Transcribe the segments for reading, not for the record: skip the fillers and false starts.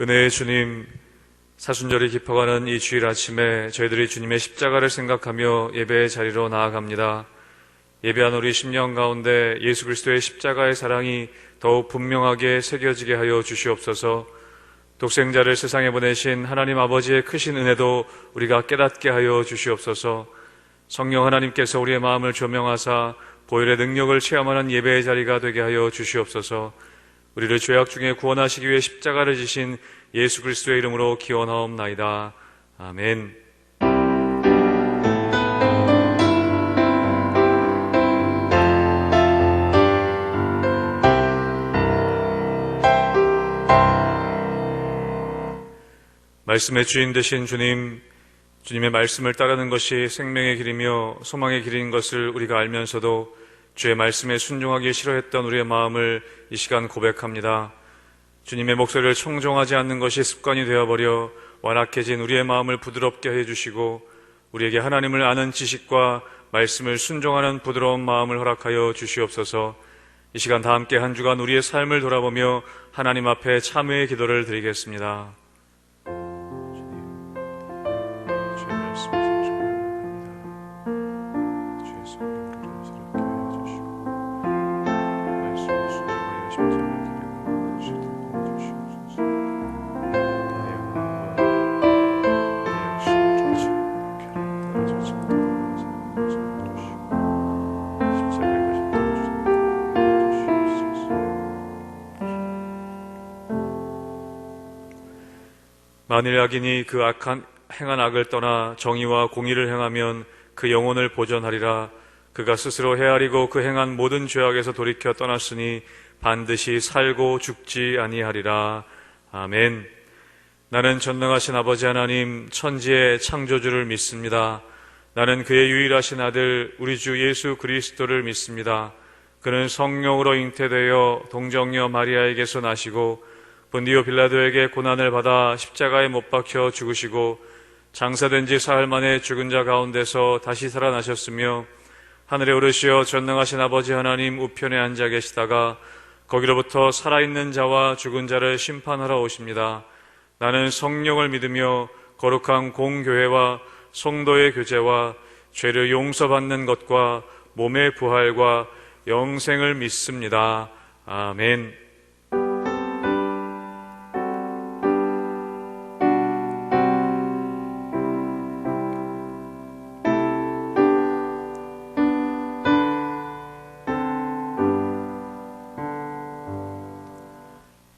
은혜의 주님, 사순절이 깊어가는 이 주일 아침에 저희들이 주님의 십자가를 생각하며 예배의 자리로 나아갑니다. 예배한 우리 심령 가운데 예수 그리스도의 십자가의 사랑이 더욱 분명하게 새겨지게 하여 주시옵소서. 독생자를 세상에 보내신 하나님 아버지의 크신 은혜도 우리가 깨닫게 하여 주시옵소서. 성령 하나님께서 우리의 마음을 조명하사 보혈의 능력을 체험하는 예배의 자리가 되게 하여 주시옵소서. 우리를 죄악 중에 구원하시기 위해 십자가를 지신 예수 그리스도의 이름으로 기원하옵나이다. 아멘. 말씀의 주인 되신 주님, 주님의 말씀을 따르는 것이 생명의 길이며 소망의 길인 것을 우리가 알면서도 주의 말씀에 순종하기 싫어했던 우리의 마음을 이 시간 고백합니다. 주님의 목소리를 청종하지 않는 것이 습관이 되어버려 완악해진 우리의 마음을 부드럽게 해주시고 우리에게 하나님을 아는 지식과 말씀을 순종하는 부드러운 마음을 허락하여 주시옵소서. 이 시간 다 함께 한 주간 우리의 삶을 돌아보며 하나님 앞에 참회의 기도를 드리겠습니다. 만일 악인이 그 행한 악을 떠나 정의와 공의를 행하면 그 영혼을 보전하리라. 그가 스스로 헤아리고 그 행한 모든 죄악에서 돌이켜 떠났으니 반드시 살고 죽지 아니하리라. 아멘. 나는 전능하신 아버지 하나님 천지의 창조주를 믿습니다. 나는 그의 유일하신 아들 우리 주 예수 그리스도를 믿습니다. 그는 성령으로 잉태되어 동정녀 마리아에게서 나시고 본디오 빌라도에게 고난을 받아 십자가에 못 박혀 죽으시고 장사된 지 사흘 만에 죽은 자 가운데서 다시 살아나셨으며 하늘에 오르시어 전능하신 아버지 하나님 우편에 앉아 계시다가 거기로부터 살아있는 자와 죽은 자를 심판하러 오십니다. 나는 성령을 믿으며 거룩한 공교회와 성도의 교제와 죄를 용서받는 것과 몸의 부활과 영생을 믿습니다. 아멘.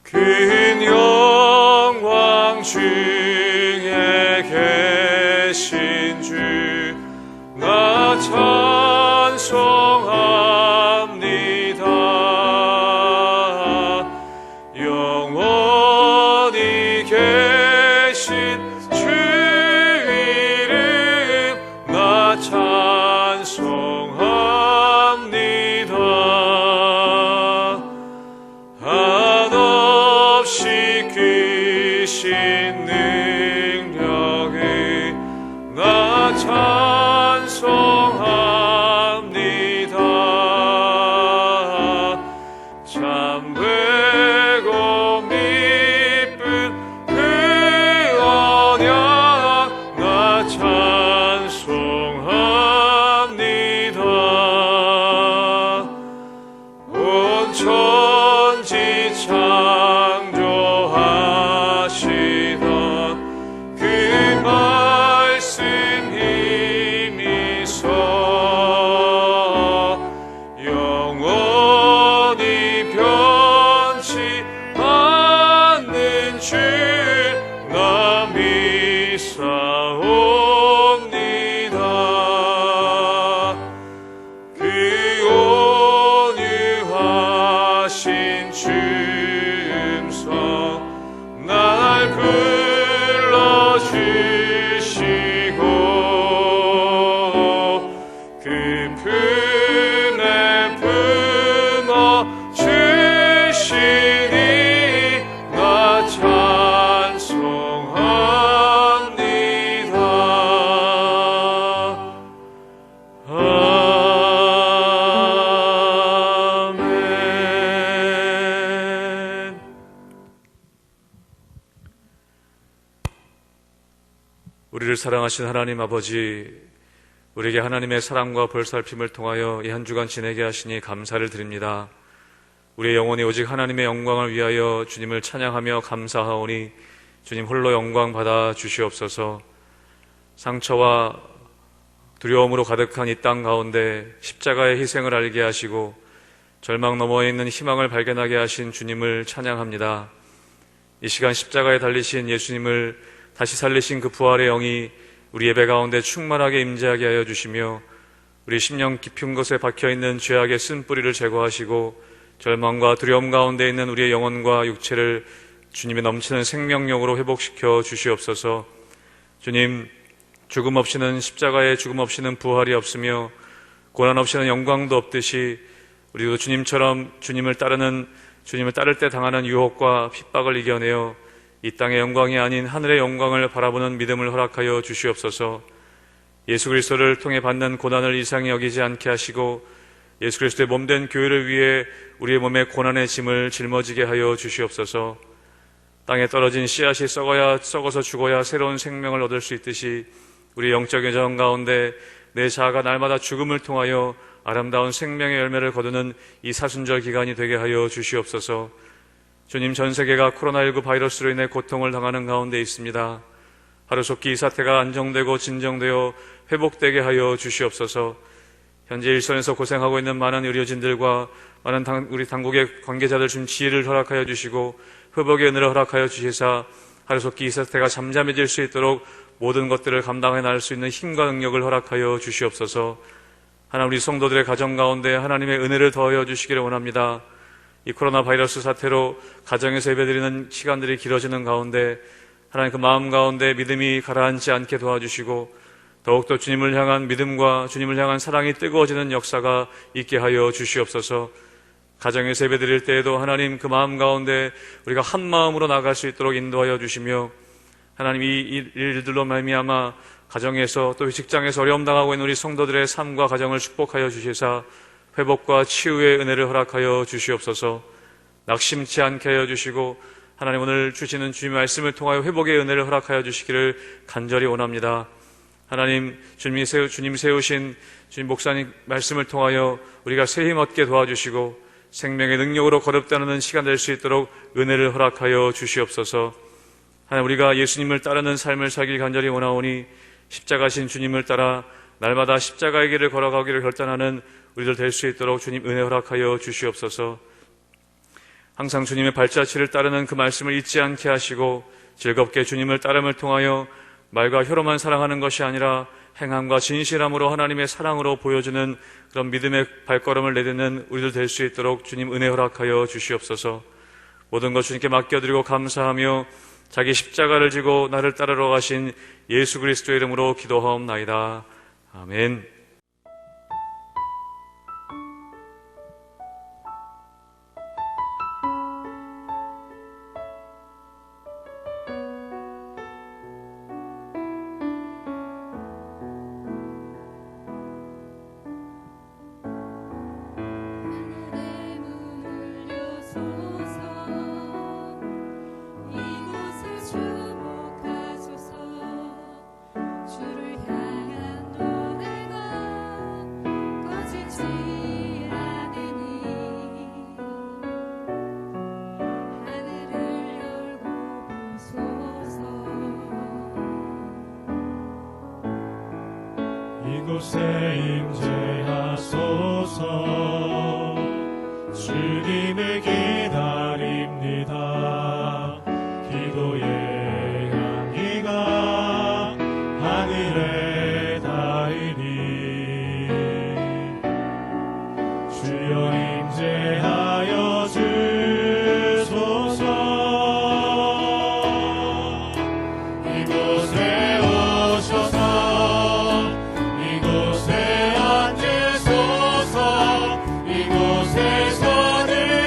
큰 영광 중에 계신 주 나 찬송합니다. 영원히 계신 주 이름 나 찬송합니다. 한없이 크신 능력을 나 찬송합니다. 참되고 미쁜 그 언약 나 찬송합니다. 온 천지 창조하시던 그 말씀 힘이서 영원히 변치 않는 줄 나 믿사옵니다. 그 온유하신 주음성 날 불러주시고 그 품에 품어주시니 나 찬송합니다. 아멘. 우리를 사랑하신 하나님 아버지, 우리에게 하나님의 사랑과 벌살핌을 통하여 이 한 주간 지내게 하시니 감사를 드립니다. 우리의 영혼이 오직 하나님의 영광을 위하여 주님을 찬양하며 감사하오니 주님 홀로 영광 받아 주시옵소서. 상처와 두려움으로 가득한 이 땅 가운데 십자가의 희생을 알게 하시고 절망 너머에 있는 희망을 발견하게 하신 주님을 찬양합니다. 이 시간 십자가에 달리신 예수님을 다시 살리신 그 부활의 영이 우리 예배 가운데 충만하게 임재하게 하여 주시며 우리 심령 깊은 곳에 박혀있는 죄악의 쓴뿌리를 제거하시고 절망과 두려움 가운데 있는 우리의 영혼과 육체를 주님의 넘치는 생명력으로 회복시켜 주시옵소서. 주님, 죽음 없이는 십자가에 죽음 없이는 부활이 없으며 고난 없이는 영광도 없듯이 우리도 주님처럼 주님을 따를 때 당하는 유혹과 핍박을 이겨내어 이 땅의 영광이 아닌 하늘의 영광을 바라보는 믿음을 허락하여 주시옵소서. 예수 그리스도를 통해 받는 고난을 이상히 여기지 않게 하시고 예수 그리스도의 몸된 교회를 위해 우리의 몸에 고난의 짐을 짊어지게 하여 주시옵소서. 땅에 떨어진 씨앗이 썩어서 죽어야 새로운 생명을 얻을 수 있듯이 우리 영적 여정 가운데 내 자아가 날마다 죽음을 통하여 아름다운 생명의 열매를 거두는 이 사순절 기간이 되게 하여 주시옵소서. 주님, 전 세계가 코로나19 바이러스로 인해 고통을 당하는 가운데 있습니다. 하루속히 이 사태가 안정되고 진정되어 회복되게 하여 주시옵소서. 현재 일선에서 고생하고 있는 많은 의료진들과 많은 우리 당국의 관계자들 좀 지혜를 허락하여 주시고 회복의 은혜를 허락하여 주시사 하루속히 이 사태가 잠잠해질 수 있도록 모든 것들을 감당해 나갈 수 있는 힘과 능력을 허락하여 주시옵소서. 하나님, 우리 성도들의 가정 가운데 하나님의 은혜를 더하여 주시기를 원합니다. 이 코로나 바이러스 사태로 가정에서 예배드리는 시간들이 길어지는 가운데 하나님 그 마음 가운데 믿음이 가라앉지 않게 도와주시고 더욱더 주님을 향한 믿음과 주님을 향한 사랑이 뜨거워지는 역사가 있게 하여 주시옵소서. 가정에서 예배드릴 때에도 하나님 그 마음 가운데 우리가 한 마음으로 나갈 수 있도록 인도하여 주시며 하나님 이 일들로 말미암아 가정에서 또 직장에서 어려움 당하고 있는 우리 성도들의 삶과 가정을 축복하여 주시사 회복과 치유의 은혜를 허락하여 주시옵소서. 낙심치 않게 하여 주시고 하나님 오늘 주시는 주님의 말씀을 통하여 회복의 은혜를 허락하여 주시기를 간절히 원합니다. 하나님, 주님 세우신 주님 목사님 말씀을 통하여 우리가 새 힘 얻게 도와주시고 생명의 능력으로 거듭다는 시간 될 수 있도록 은혜를 허락하여 주시옵소서. 하나님, 우리가 예수님을 따르는 삶을 살길 간절히 원하오니 십자가신 주님을 따라 날마다 십자가의 길을 걸어가기를 결단하는 우리들 될 수 있도록 주님 은혜 허락하여 주시옵소서. 항상 주님의 발자취를 따르는 그 말씀을 잊지 않게 하시고 즐겁게 주님을 따름을 통하여 말과 혀로만 사랑하는 것이 아니라 행함과 진실함으로 하나님의 사랑으로 보여주는 그런 믿음의 발걸음을 내딛는 우리들 될 수 있도록 주님 은혜 허락하여 주시옵소서. 모든 것 주님께 맡겨드리고 감사하며 자기 십자가를 지고 나를 따르러 가신 예수 그리스도의 이름으로 기도하옵나이다. 아멘. 이곳에 임재하소서. 주님을 기다립니다. 기도의 향기가 하늘에 닿으니 주여 임재하여 주소서. 이곳에 오셔서 이곳에 앉으소서. 이곳에서 늘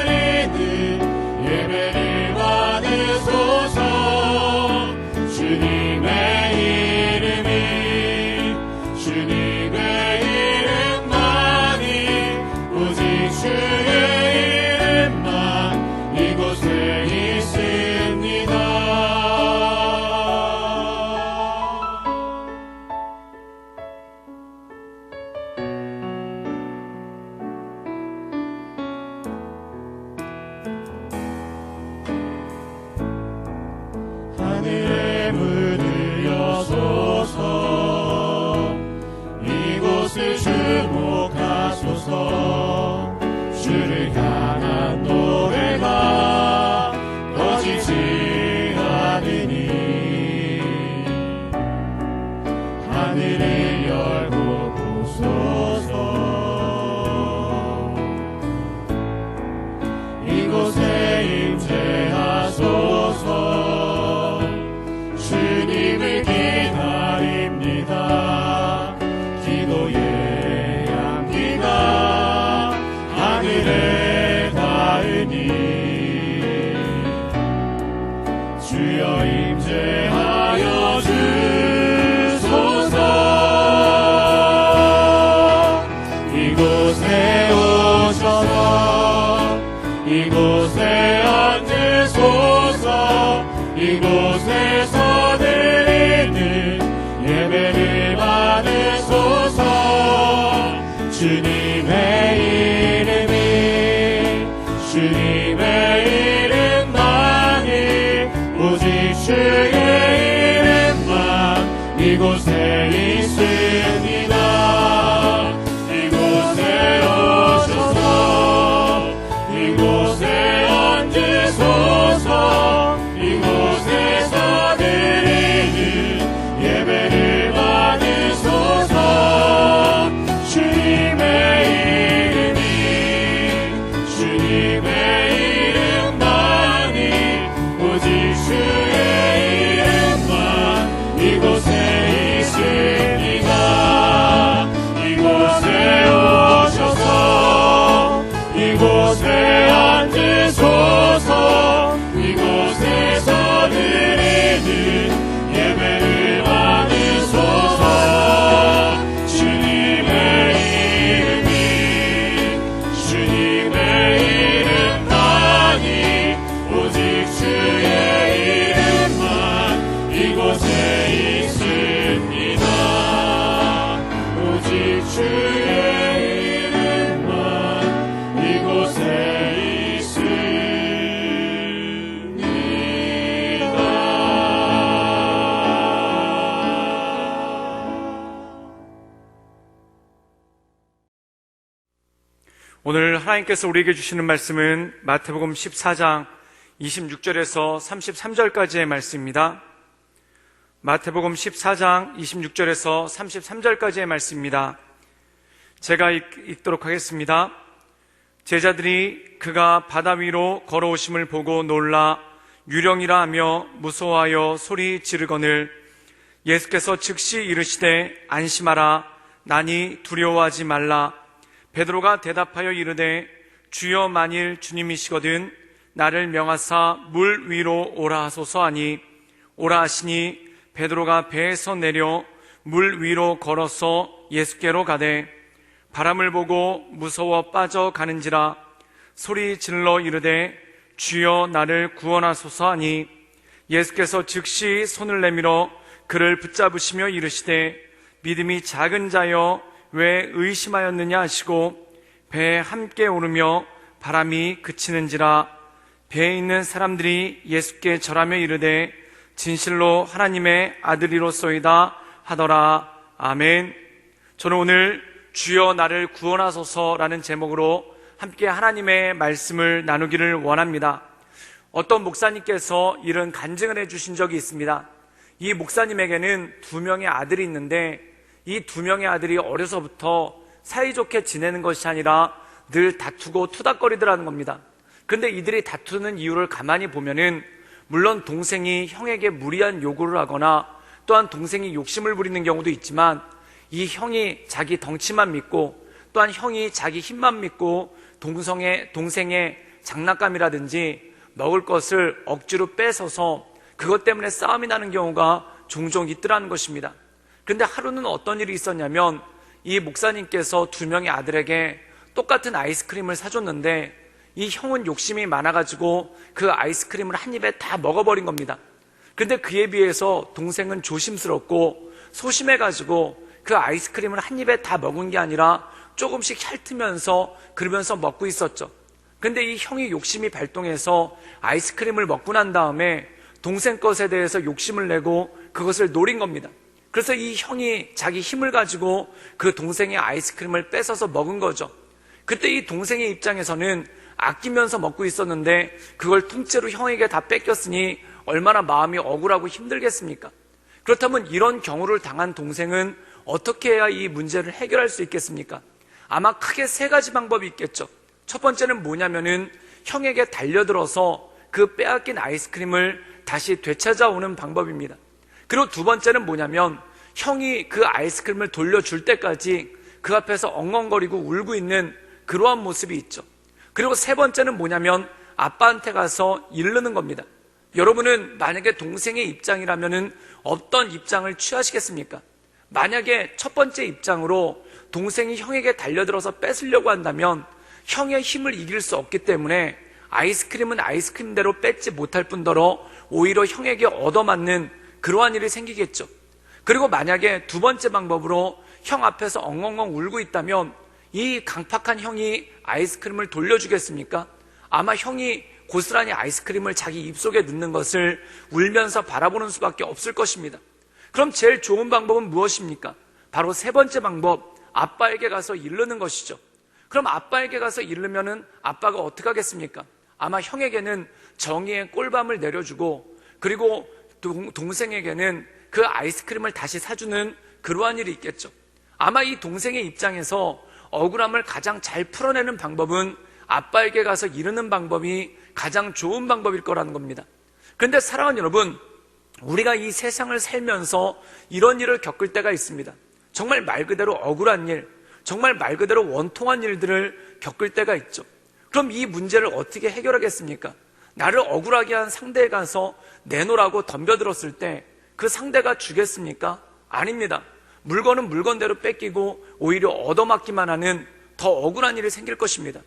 주님의 이름만이 오직 주의 이름만 이곳에 있습니다. 이곳에 오셔서 이곳에 앉으소서. 이곳에서 드리는 예배를 받으소서. 주님의 이름만이 오직 주의 이름만 이곳에 있습니다. 이곳에 오셔서 이곳에 앉으소서. 이곳에서 드리는 예배를 받으소서. 주님의 이름만이 오직 주의 이름만 이곳에 있습니다. 오직 주의 이름만 이곳에 오늘 하나님께서 우리에게 주시는 말씀은 마태복음 14장 26절에서 33절까지의 말씀입니다. 마태복음 14장 26절에서 33절까지의 말씀입니다. 제가 읽도록 하겠습니다. 제자들이 그가 바다 위로 걸어오심을 보고 놀라 유령이라 하며 무서워하여 소리 지르거늘 예수께서 즉시 이르시되 안심하라 나니 두려워하지 말라. 베드로가 대답하여 이르되 주여 만일 주님이시거든 나를 명하사 물 위로 오라 하소서 하니 오라 하시니 베드로가 배에서 내려 물 위로 걸어서 예수께로 가되 바람을 보고 무서워 빠져가는지라 소리 질러 이르되 주여 나를 구원하소서 하니 예수께서 즉시 손을 내밀어 그를 붙잡으시며 이르시되 믿음이 작은 자여 왜 의심하였느냐 하시고 배에 함께 오르며 바람이 그치는지라 배에 있는 사람들이 예수께 절하며 이르되 진실로 하나님의 아들이로소이다 하더라. 아멘. 저는 오늘 주여 나를 구원하소서라는 제목으로 함께 하나님의 말씀을 나누기를 원합니다. 어떤 목사님께서 이런 간증을 해주신 적이 있습니다. 이 목사님에게는 2명의 아들이 있는데 이 2명의 아들이 어려서부터 사이좋게 지내는 것이 아니라 늘 다투고 투닥거리더라는 겁니다. 그런데 이들이 다투는 이유를 가만히 보면은 물론 동생이 형에게 무리한 요구를 하거나 또한 동생이 욕심을 부리는 경우도 있지만 이 형이 자기 덩치만 믿고 또한 형이 자기 힘만 믿고 동생의 장난감이라든지 먹을 것을 억지로 뺏어서 그것 때문에 싸움이 나는 경우가 종종 있더라는 것입니다. 그런데 하루는 어떤 일이 있었냐면 이 목사님께서 2명의 아들에게 똑같은 아이스크림을 사줬는데 이 형은 욕심이 많아가지고 그 아이스크림을 한 입에 다 먹어버린 겁니다. 그런데 그에 비해서 동생은 조심스럽고 소심해가지고 그 아이스크림을 한 입에 다 먹은 게 아니라 조금씩 핥으면서 그러면서 먹고 있었죠. 그런데 이 형이 욕심이 발동해서 아이스크림을 먹고 난 다음에 동생 것에 대해서 욕심을 내고 그것을 노린 겁니다. 그래서 이 형이 자기 힘을 가지고 그 동생의 아이스크림을 뺏어서 먹은 거죠. 그때 이 동생의 입장에서는 아끼면서 먹고 있었는데 그걸 통째로 형에게 다 뺏겼으니 얼마나 마음이 억울하고 힘들겠습니까? 그렇다면 이런 경우를 당한 동생은 어떻게 해야 이 문제를 해결할 수 있겠습니까? 아마 크게 3가지 방법이 있겠죠. 첫 번째는 뭐냐면은 형에게 달려들어서 그 빼앗긴 아이스크림을 다시 되찾아오는 방법입니다. 그리고 2번째는 뭐냐면 형이 그 아이스크림을 돌려줄 때까지 그 앞에서 엉엉거리고 울고 있는 그러한 모습이 있죠. 그리고 3번째는 뭐냐면 아빠한테 가서 이르는 겁니다. 여러분은 만약에 동생의 입장이라면 어떤 입장을 취하시겠습니까? 만약에 첫 번째 입장으로 동생이 형에게 달려들어서 뺏으려고 한다면 형의 힘을 이길 수 없기 때문에 아이스크림은 아이스크림대로 뺏지 못할 뿐더러 오히려 형에게 얻어맞는 그러한 일이 생기겠죠. 그리고 만약에 2번째 방법으로 형 앞에서 엉엉엉 울고 있다면 이 강팍한 형이 아이스크림을 돌려주겠습니까? 아마 형이 고스란히 아이스크림을 자기 입속에 넣는 것을 울면서 바라보는 수밖에 없을 것입니다. 그럼 제일 좋은 방법은 무엇입니까? 바로 세 번째 방법, 아빠에게 가서 이르는 것이죠. 그럼 아빠에게 가서 이르면은 아빠가 어떻게 하겠습니까? 아마 형에게는 정의의 꿀밤을 내려주고, 그리고 동생에게는 그 아이스크림을 다시 사주는 그러한 일이 있겠죠. 아마 이 동생의 입장에서 억울함을 가장 잘 풀어내는 방법은 아빠에게 가서 이르는 방법이 가장 좋은 방법일 거라는 겁니다. 그런데 사랑하는 여러분, 우리가 이 세상을 살면서 이런 일을 겪을 때가 있습니다. 정말 말 그대로 억울한 일, 정말 말 그대로 원통한 일들을 겪을 때가 있죠. 그럼 이 문제를 어떻게 해결하겠습니까? 나를 억울하게 한 상대에 가서 내놓으라고 덤벼들었을 때 그 상대가 주겠습니까? 아닙니다. 물건은 물건대로 뺏기고 오히려 얻어맞기만 하는 더 억울한 일이 생길 것입니다.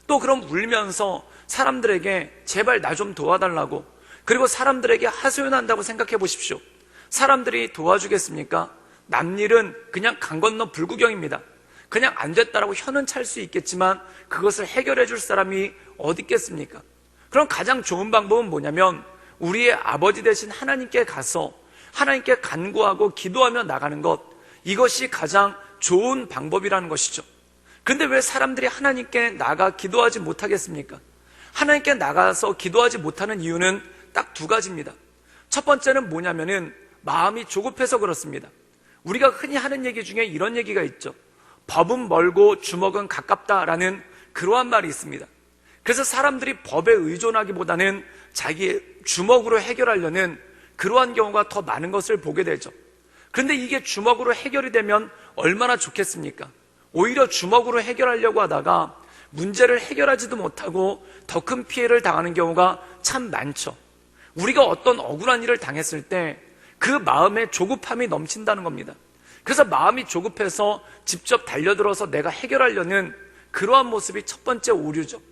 또 그럼 울면서 사람들에게 제발 나 좀 도와달라고, 그리고 사람들에게 하소연한다고 생각해 보십시오. 사람들이 도와주겠습니까? 남일은 그냥 강 건너 불구경입니다. 그냥 안 됐다라고 혀는 찰 수 있겠지만 그것을 해결해 줄 사람이 어디 있겠습니까? 그럼 가장 좋은 방법은 뭐냐면 우리의 아버지 되신 하나님께 가서 하나님께 간구하고 기도하며 나가는 것, 이것이 가장 좋은 방법이라는 것이죠. 근데 왜 사람들이 하나님께 나가 기도하지 못하겠습니까? 하나님께 나가서 기도하지 못하는 이유는 딱 두 가지입니다. 첫 번째는 뭐냐면은 마음이 조급해서 그렇습니다. 우리가 흔히 하는 얘기 중에 이런 얘기가 있죠. 법은 멀고 주먹은 가깝다라는 그러한 말이 있습니다. 그래서 사람들이 법에 의존하기보다는 자기의 주먹으로 해결하려는 그러한 경우가 더 많은 것을 보게 되죠. 그런데 이게 주먹으로 해결이 되면 얼마나 좋겠습니까? 오히려 주먹으로 해결하려고 하다가 문제를 해결하지도 못하고 더 큰 피해를 당하는 경우가 참 많죠. 우리가 어떤 억울한 일을 당했을 때 그 마음에 조급함이 넘친다는 겁니다. 그래서 마음이 조급해서 직접 달려들어서 내가 해결하려는 그러한 모습이 첫 번째 오류죠.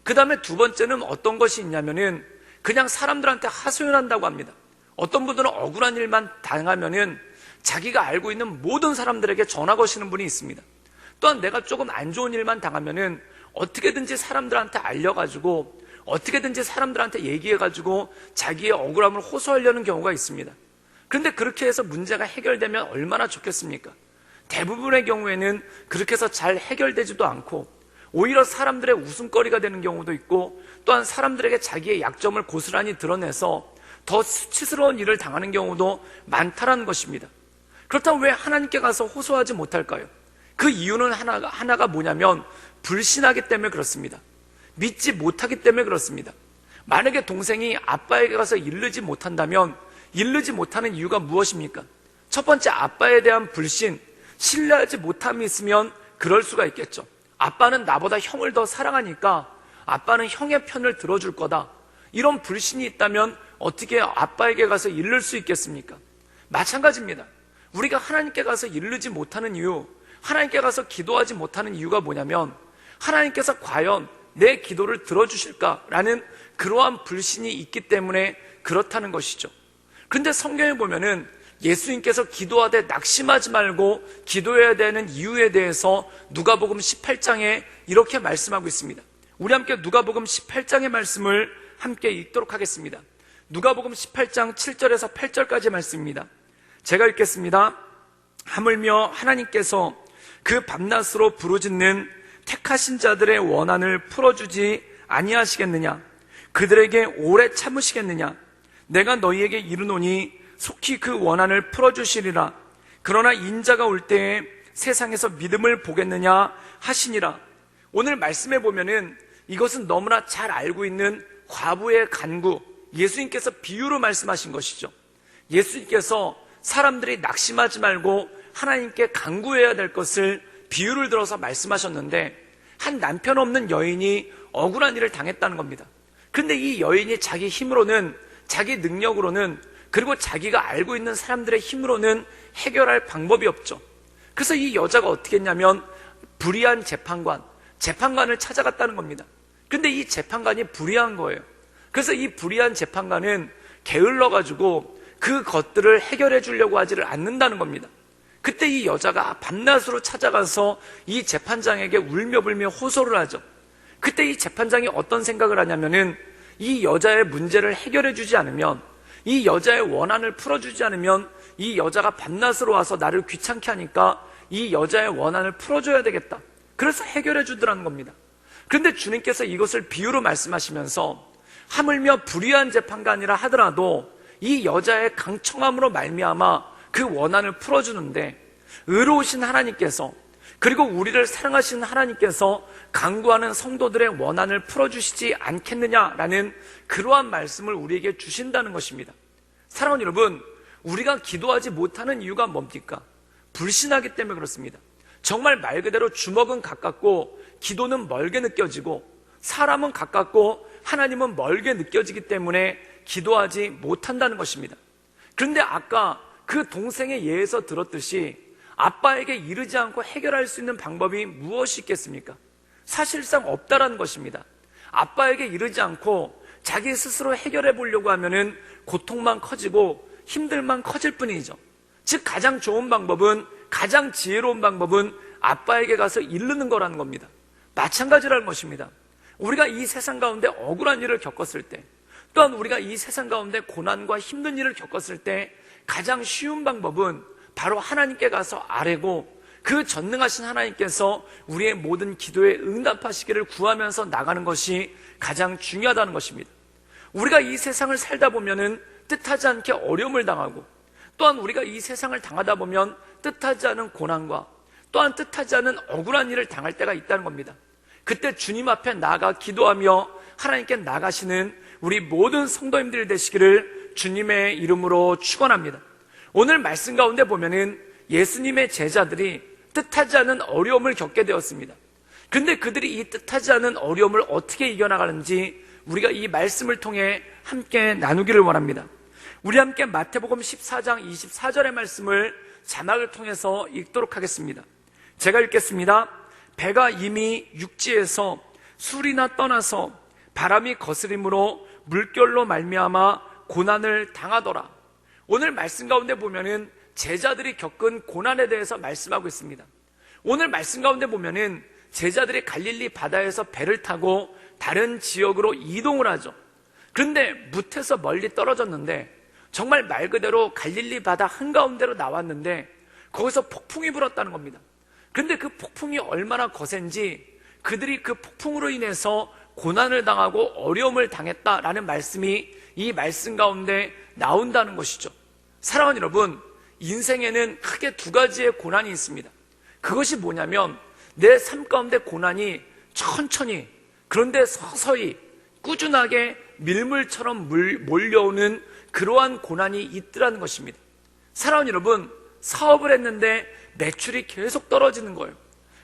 그 다음에 두 번째는 어떤 것이 있냐면은 그냥 사람들한테 하소연한다고 합니다. 어떤 분들은 억울한 일만 당하면은 자기가 알고 있는 모든 사람들에게 전화 거시는 분이 있습니다. 또한 내가 조금 안 좋은 일만 당하면은 어떻게든지 사람들한테 알려가지고 어떻게든지 사람들한테 얘기해가지고 자기의 억울함을 호소하려는 경우가 있습니다. 그런데 그렇게 해서 문제가 해결되면 얼마나 좋겠습니까? 대부분의 경우에는 그렇게 해서 잘 해결되지도 않고 오히려 사람들의 웃음거리가 되는 경우도 있고, 또한 사람들에게 자기의 약점을 고스란히 드러내서 더 수치스러운 일을 당하는 경우도 많다라는 것입니다. 그렇다면 왜 하나님께 가서 호소하지 못할까요? 그 이유는 하나가 뭐냐면 불신하기 때문에 그렇습니다. 믿지 못하기 때문에 그렇습니다. 만약에 동생이 아빠에게 가서 이르지 못한다면 이르지 못하는 이유가 무엇입니까? 첫 번째, 아빠에 대한 불신, 신뢰하지 못함이 있으면 그럴 수가 있겠죠. 아빠는 나보다 형을 더 사랑하니까 아빠는 형의 편을 들어줄 거다, 이런 불신이 있다면 어떻게 아빠에게 가서 이를 수 있겠습니까? 마찬가지입니다. 우리가 하나님께 가서 이르지 못하는 이유, 하나님께 가서 기도하지 못하는 이유가 뭐냐면 하나님께서 과연 내 기도를 들어주실까라는 그러한 불신이 있기 때문에 그렇다는 것이죠. 근데 성경에 보면은 예수님께서 기도하되 낙심하지 말고 기도해야 되는 이유에 대해서 누가복음 18장에 이렇게 말씀하고 있습니다. 우리 함께 누가복음 18장의 말씀을 함께 읽도록 하겠습니다. 누가복음 18장 7절에서 8절까지 말씀입니다. 제가 읽겠습니다. 하물며 하나님께서 그 밤낮으로 부르짖는 택하신 자들의 원한을 풀어주지 아니하시겠느냐? 그들에게 오래 참으시겠느냐? 내가 너희에게 이르노니 속히 그 원한을 풀어주시리라. 그러나 인자가 올 때에 세상에서 믿음을 보겠느냐 하시니라. 오늘 말씀해 보면은 이것은 너무나 잘 알고 있는 과부의 간구, 예수님께서 비유로 말씀하신 것이죠. 예수님께서 사람들이 낙심하지 말고 하나님께 간구해야 될 것을 비유를 들어서 말씀하셨는데, 한 남편 없는 여인이 억울한 일을 당했다는 겁니다. 그런데 이 여인이 자기 힘으로는, 자기 능력으로는, 그리고 자기가 알고 있는 사람들의 힘으로는 해결할 방법이 없죠. 그래서 이 여자가 어떻게 했냐면 불의한 재판관을 찾아갔다는 겁니다. 근데 이 재판관이 불의한 거예요. 그래서 이 불의한 재판관은 게을러가지고 그 것들을 해결해 주려고 하지를 않는다는 겁니다. 그때 이 여자가 밤낮으로 찾아가서 이 재판장에게 울며불며 호소를 하죠. 그때 이 재판장이 어떤 생각을 하냐면은 이 여자의 문제를 해결해 주지 않으면, 이 여자의 원한을 풀어주지 않으면 이 여자가 밤낮으로 와서 나를 귀찮게 하니까 이 여자의 원한을 풀어줘야 되겠다. 그래서 해결해 주더라는 겁니다. 그런데 주님께서 이것을 비유로 말씀하시면서 하물며 불의한 재판가 아니라 하더라도 이 여자의 강청함으로 말미암아 그 원한을 풀어주는데, 의로우신 하나님께서, 그리고 우리를 사랑하시는 하나님께서 간구하는 성도들의 원한을 풀어주시지 않겠느냐라는 그러한 말씀을 우리에게 주신다는 것입니다. 사랑하는 여러분, 우리가 기도하지 못하는 이유가 뭡니까? 불신하기 때문에 그렇습니다. 정말 말 그대로 주먹은 가깝고 기도는 멀게 느껴지고, 사람은 가깝고 하나님은 멀게 느껴지기 때문에 기도하지 못한다는 것입니다. 그런데 아까 그 동생의 예에서 들었듯이 아빠에게 이르지 않고 해결할 수 있는 방법이 무엇이 있겠습니까? 사실상 없다라는 것입니다. 아빠에게 이르지 않고 자기 스스로 해결해 보려고 하면은 고통만 커지고 힘들만 커질 뿐이죠. 즉 가장 좋은 방법은, 가장 지혜로운 방법은 아빠에게 가서 이르는 거라는 겁니다. 마찬가지라는 것입니다. 우리가 이 세상 가운데 억울한 일을 겪었을 때, 또한 우리가 이 세상 가운데 고난과 힘든 일을 겪었을 때 가장 쉬운 방법은 바로 하나님께 가서 아뢰고, 그 전능하신 하나님께서 우리의 모든 기도에 응답하시기를 구하면서 나가는 것이 가장 중요하다는 것입니다. 우리가 이 세상을 살다 보면은 뜻하지 않게 어려움을 당하고, 또한 우리가 이 세상을 당하다 보면 뜻하지 않은 고난과 또한 뜻하지 않은 억울한 일을 당할 때가 있다는 겁니다. 그때 주님 앞에 나아가 기도하며 하나님께 나가시는 우리 모든 성도님들 되시기를 주님의 이름으로 축원합니다. 오늘 말씀 가운데 보면은 예수님의 제자들이 뜻하지 않은 어려움을 겪게 되었습니다. 근데 그들이 이 뜻하지 않은 어려움을 어떻게 이겨나가는지 우리가 이 말씀을 통해 함께 나누기를 원합니다. 우리 함께 마태복음 14장 24절의 말씀을 자막을 통해서 읽도록 하겠습니다. 제가 읽겠습니다. 배가 이미 육지에서 술이나 떠나서 바람이 거스림으로 물결로 말미암아 고난을 당하더라. 오늘 말씀 가운데 보면은 제자들이 겪은 고난에 대해서 말씀하고 있습니다. 오늘 말씀 가운데 보면은 제자들이 갈릴리 바다에서 배를 타고 다른 지역으로 이동을 하죠. 그런데 무태서 멀리 떨어졌는데, 정말 말 그대로 갈릴리 바다 한가운데로 나왔는데 거기서 폭풍이 불었다는 겁니다. 그런데 그 폭풍이 얼마나 거센지 그들이 그 폭풍으로 인해서 고난을 당하고 어려움을 당했다라는 말씀이 이 말씀 가운데 나온다는 것이죠. 사랑하는 여러분, 인생에는 크게 두 가지의 고난이 있습니다. 그것이 뭐냐면 내 삶 가운데 고난이 천천히, 그런데 서서히 꾸준하게 밀물처럼 몰려오는 그러한 고난이 있더라는 것입니다. 사랑하는 여러분, 사업을 했는데 매출이 계속 떨어지는 거예요.